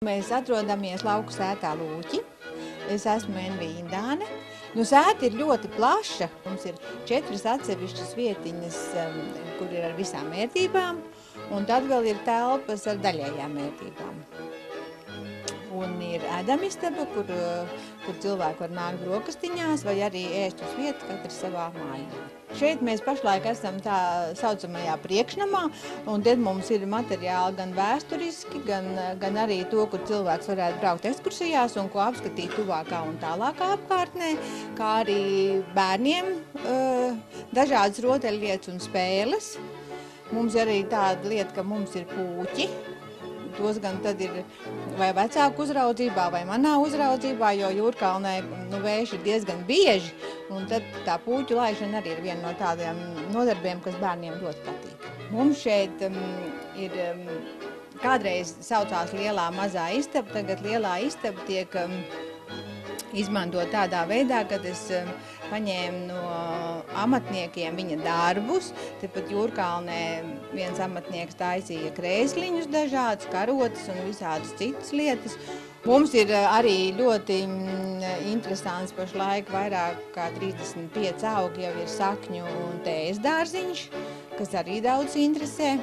Mēs atrodamies lauku sētā Lūķi. Es esmu Envija Indāne. Sēta ir ļoti plaša. Mums ir 4 atsevišķas vietiņas, kur ir ar visām ērtībām, un tad vēl ir telpas ar daļējām ērtībām. Un ir ēdamistaba, kur cilvēki var nākt brokastiņās vai arī ēst uz vietas, katrs savā mājā. Šeit mēs pašlaik esam tā saucamajā priekšnamā, un te mums ir materiāli gan vēsturiski, gan arī to, kur cilvēks varētu braukt ekskursijās un ko apskatīt tuvākā un tālākā apkārtnē, kā arī bērniem dažādas rotaļlietas un spēles. Mums ir arī tāda lieta, ka mums ir pūķi. Tos gan tad ir vai vecāku uzraudzībā, vai manā uzraudzībā, jo Jūrkalnē vējš ir diezgan bieži, un tad tā pūķu laišana arī ir viena no tādiem nodarbiem, kas bērniem ļoti patīk. Mums šeit ir kādreiz saucās lielā mazā istaba, tagad lielā istaba tiek izmantot tādā veidā, kad es paņēmu no amatniekiem viņa darbus. Tepat Jūrkalnē viens amatnieks taisīja krēsliņus dažādus, karotes un visādas citas lietas. Mums ir arī ļoti interesants pašlaik vairāk kā 35 augi jau ir sakņu un tējas dārziņš, kas arī daudz interesē.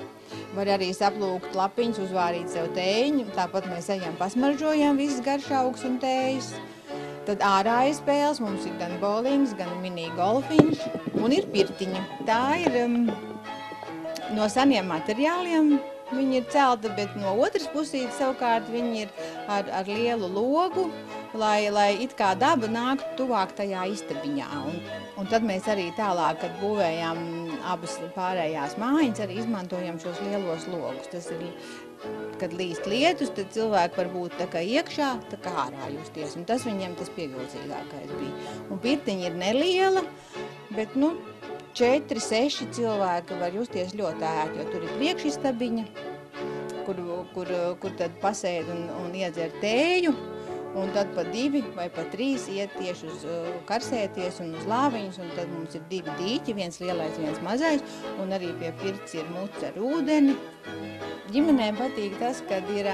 Var arī saplūkt lapiņus, uzvārīt sev tējiņu, tāpat mēs ejam pasmaržojam visas garšaugus un tējas. Tad ārā ir spēles, mums ir gan bowlings, gan mini golfiņš un ir pirtiņa. Tā ir no seniem materiāliem viņa ir celta, bet no otras pusītes savukārt viņa ir ar lielu logu, lai it kā daba nāktu tuvāk tajā istabiņā. Un tad mēs arī tālāk, kad būvējām abas pārējās mājiņas, arī izmantojam šos lielos logus. Tas ir, kad līst lietus, tad cilvēki var būt tā kā iekšā, tā kā ārā justies. Un tas viņiem tas pievilcīgākais bija. Un pirtiņa ir neliela, bet 4-6 cilvēki var justies ļoti ērti, jo tur ir priekšistabiņa, kur tad pasēd un iedzer tēju. Un tad pa 2 vai pa 3 iet tieši uz karsēties un uz lāviņus, un tad mums ir 2 dīķi, viens lielais, viens mazais, un arī pie pirts ir muce ar ūdeni. Ģimenēm patīk tas, kad ir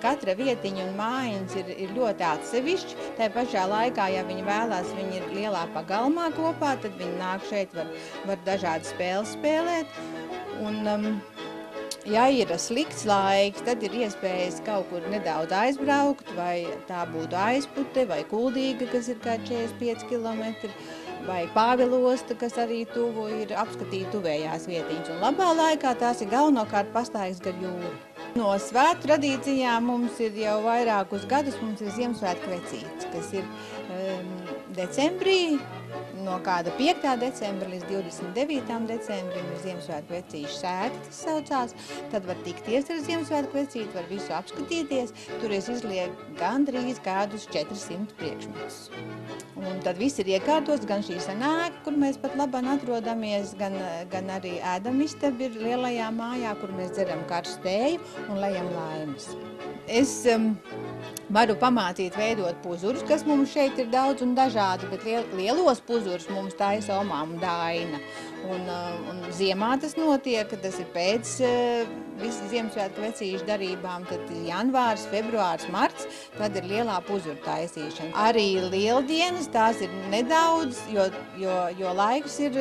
katra vietiņa un mājiņas ir ļoti atsevišķi. Tā pašā laikā, ja viņi vēlās, viņi ir lielā pagalmā kopā, tad viņi nāk šeit, var dažādas spēles spēlēt. Un, ja ir slikts laiks, tad ir iespējas kaut kur nedaudz aizbraukt, vai tā būtu Aizpute, vai Kuldīga, kas ir kā 45 kilometri, vai Pāvilosta, kas arī tuvu ir apskatīt tuvējās vietiņas. Un labā laikā tās ir galvenokārt pastājas gar jūru. No svētku tradīcijām mums ir jau vairākus gadus, mums ir Ziemassvētku vecītes, kas ir decembrī. No kāda 5. decembra līdz 29. decembrim ir Ziemassvētku vecīšu sēta, tas saucās. Tad var tikties ar Ziemassvētku vecīti, var visu apskatīties. Tur es izlieku gandrīz kādus 400 priekšmetus. Un tad viss ir iekārtots, gan šī senāka, kur mēs pat labāk atrodamies, gan arī ēdamistaba ir lielajā mājā, kur mēs dzeram karstu tēju un lejam laimes. Es varu pamācīt veidot puzurus, kas mums šeit ir daudz un dažādi, bet lielos puzurus mums taisa omām Daina. Un ziemā tas notiek, tas ir pēc visas Ziemassvētku vecīšu darībām, tad janvārs, februārs, marts, tad ir lielā puzura taisīšana. Arī lieldienas, tās ir nedaudz, jo laiks ir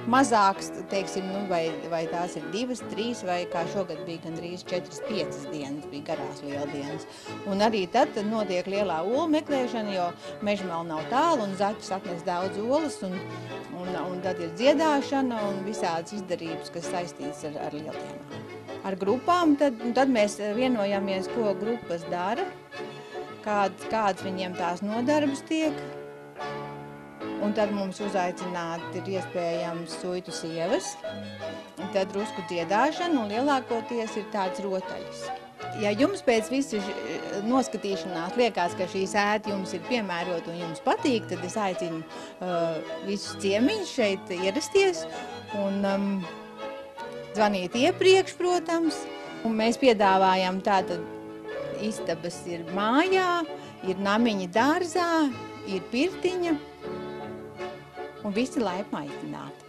mazāks, teiksim, vai tās ir 2, 3, vai kā šogad bija gandrīz 4-5 dienas, bija garās lieldienas. Un arī tad notiek lielā olu meklēšana, jo mežmela nav tālu un zaķis atnes daudz olas, un tad ir dziedāšana un visādas izdarības, kas saistīts ar lieldienām. Ar grupām tad mēs vienojamies, ko grupas dara, kāds viņiem tās nodarbas tiek. Un tad mums uzaicināt ir iespējams suitu sievas, un tad drusku dziedāšana, un lielākoties ir tāds rotaļas. Ja jums pēc visu noskatīšanās liekas, ka šī sēta jums ir piemērota un jums patīk, tad es aicinu visus ciemiņus šeit ierasties un zvanīt iepriekš, protams. Un mēs piedāvājam tātad istabas ir mājā, ir namiņi dārzā, ir pirtiņa un visi laipni aicināti.